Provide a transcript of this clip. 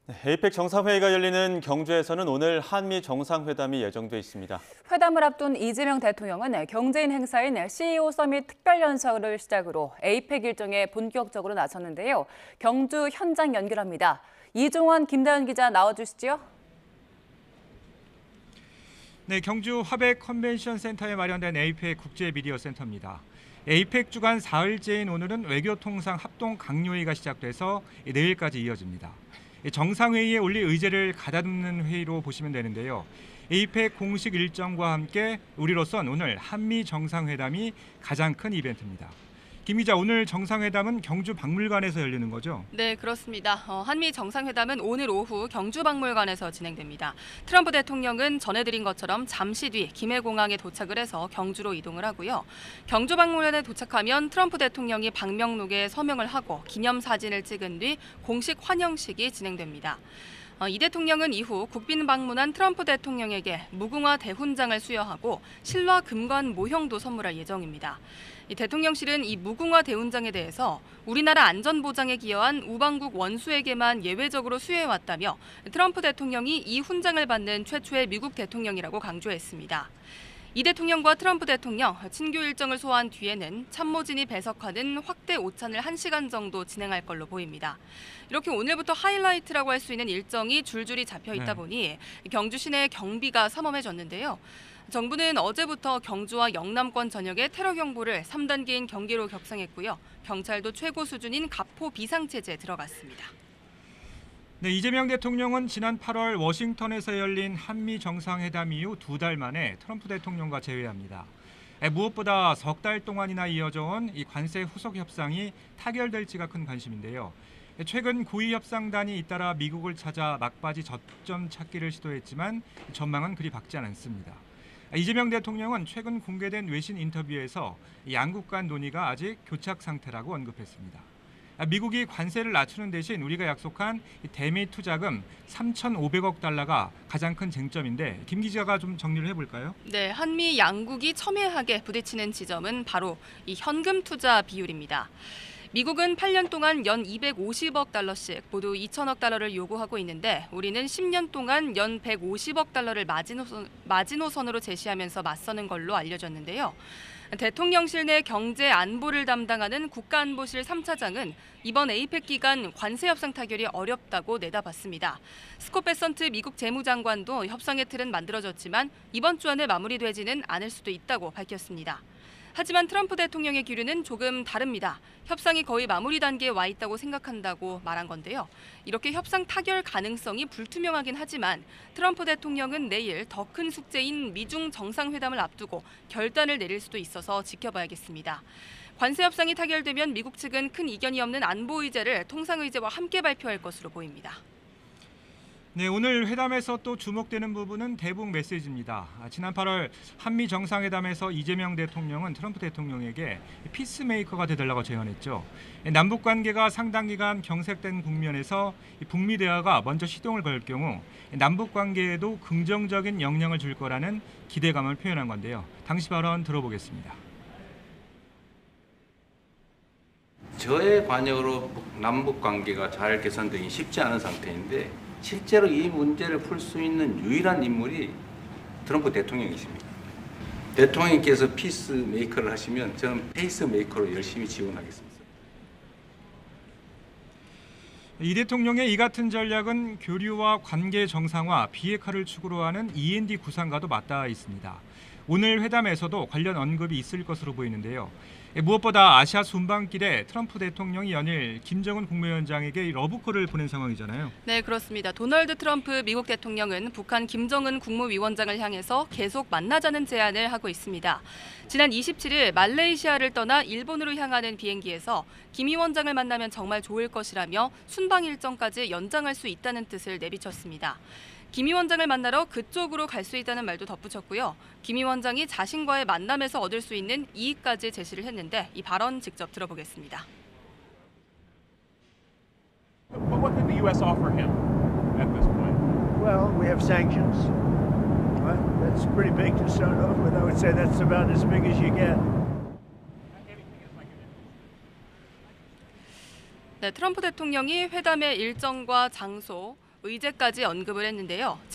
에이펙 정상회의가 열리는 경주에서는 오늘 한미 정상회담이 예정돼 있습니다. 회담을 앞둔 이재명 대통령은 경제인 행사인 CEO 서밋 특별연설을 시작으로 에이펙 일정에 본격적으로 나섰는데요. 경주 현장 연결합니다. 이종원, 김다현 기자 나와주시죠. 네, 경주 화백 컨벤션 센터에 마련된 에이펙 국제 미디어 센터입니다. 에이펙 주간 사흘째인 오늘은 외교통상 합동 강요회의가 시작돼서 내일까지 이어집니다. 정상회의에 올릴 의제를 가다듬는 회의로 보시면 되는데요. 에이펙 공식 일정과 함께 우리로선 오늘 한미 정상회담이 가장 큰 이벤트입니다. 김 기자, 오늘 정상회담은 경주 박물관에서 열리는 거죠? 네, 그렇습니다. 한미 정상회담은 오늘 오후 경주 박물관에서 진행됩니다. 트럼프 대통령은 전해드린 것처럼 잠시 뒤 김해공항에 도착을 해서 경주로 이동을 하고요. 경주 박물관에 도착하면 트럼프 대통령이 방명록에 서명을 하고 기념사진을 찍은 뒤 공식 환영식이 진행됩니다. 이 대통령은 이후 국빈 방문한 트럼프 대통령에게 무궁화 대훈장을 수여하고 신라 금관 모형도 선물할 예정입니다. 이 대통령실은 이 무궁화 대훈장에 대해서 우리나라 안전보장에 기여한 우방국 원수에게만 예외적으로 수여해왔다며 트럼프 대통령이 이 훈장을 받는 최초의 미국 대통령이라고 강조했습니다. 이 대통령과 트럼프 대통령 친교 일정을 소화한 뒤에는 참모진이 배석하는 확대 오찬을 1시간 정도 진행할 걸로 보입니다. 이렇게 오늘부터 하이라이트라고 할 수 있는 일정이 줄줄이 잡혀 있다 보니 경주 시내 경비가 삼엄해졌는데요. 정부는 어제부터 경주와 영남권 전역에 테러 경보를 3단계인 경계로 격상했고요. 경찰도 최고 수준인 가포 비상체제에 들어갔습니다. 네, 이재명 대통령은 지난 8월 워싱턴에서 열린 한미 정상회담 이후 2달 만에 트럼프 대통령과 재회합니다. 무엇보다 석 달 동안이나 이어져 온 이 관세 후속 협상이 타결될지가 큰 관심인데요. 최근 고위 협상단이 잇따라 미국을 찾아 막바지 저점 찾기를 시도했지만 전망은 그리 밝지 않습니다. 이재명 대통령은 최근 공개된 외신 인터뷰에서 양국 간 논의가 아직 교착 상태라고 언급했습니다. 미국이 관세를 낮추는 대신 우리가 약속한 대미 투자금 3,500억 달러가 가장 큰 쟁점인데 김 기자가 좀 정리를 해볼까요? 네, 한미 양국이 첨예하게 부딪히는 지점은 바로 이 현금 투자 비율입니다. 미국은 8년 동안 연 250억 달러씩 모두 2천억 달러를 요구하고 있는데 우리는 10년 동안 연 150억 달러를 마지노선으로 제시하면서 맞서는 걸로 알려졌는데요. 대통령실 내 경제 안보를 담당하는 국가안보실 3차장은 이번 에이펙 기간 관세 협상 타결이 어렵다고 내다봤습니다. 스콧 베선트 미국 재무장관도 협상의 틀은 만들어졌지만 이번 주 안에 마무리되지는 않을 수도 있다고 밝혔습니다. 하지만 트럼프 대통령의 기류는 조금 다릅니다. 협상이 거의 마무리 단계에 와 있다고 생각한다고 말한 건데요. 이렇게 협상 타결 가능성이 불투명하긴 하지만 트럼프 대통령은 내일 더 큰 숙제인 미중 정상회담을 앞두고 결단을 내릴 수도 있어서 지켜봐야겠습니다. 관세 협상이 타결되면 미국 측은 큰 이견이 없는 안보 의제를 통상의제와 함께 발표할 것으로 보입니다. 네, 오늘 회담에서 또 주목되는 부분은 대북 메시지입니다. 지난 8월 한미 정상회담에서 이재명 대통령은 트럼프 대통령에게 피스메이커가 되달라고 제안했죠. 남북 관계가 상당 기간 경색된 국면에서 북미 대화가 먼저 시동을 걸 경우 남북 관계에도 긍정적인 영향을 줄 거라는 기대감을 표현한 건데요. 당시 발언 들어보겠습니다. 저의 관여로 남북 관계가 잘 개선되기 쉽지 않은 상태인데 실제로 이 문제를 풀 수 있는 유일한 인물이 트럼프 대통령이십니다. 대통령께서 피스메이커를 하시면 저는 페이스메이커로 열심히 지원하겠습니다. 이 대통령의 이 같은 전략은 교류와 관계 정상화, 비핵화를 축으로 하는 END 구상과도 맞닿아 있습니다. 오늘 회담에서도 관련 언급이 있을 것으로 보이는데요. 무엇보다 아시아 순방길에 트럼프 대통령이 연일 김정은 국무위원장에게 러브콜을 보낸 상황이잖아요. 네, 그렇습니다. 도널드 트럼프 미국 대통령은 북한 김정은 국무위원장을 향해서 계속 만나자는 제안을 하고 있습니다. 지난 27일 말레이시아를 떠나 일본으로 향하는 비행기에서 김 위원장을 만나면 정말 좋을 것이라며 순방 일정까지 연장할 수 있다는 뜻을 내비쳤습니다. 김 위원장을 만나러 그쪽으로 갈 수 있다는 말도 덧붙였고요. 김 위원장이 자신과의 만남에서 얻을 수 있는 이익까지 제시를 했는데 이 발언 직접 들어보겠습니다. But what could the U.S. offer him at this point? Well, we have sanctions. Well, that's pretty big to start off with. I would say that's about as big as you get. 네, 트럼프 대통령이 회담의 일정과 장소, 의제까지 언급을 했는데요.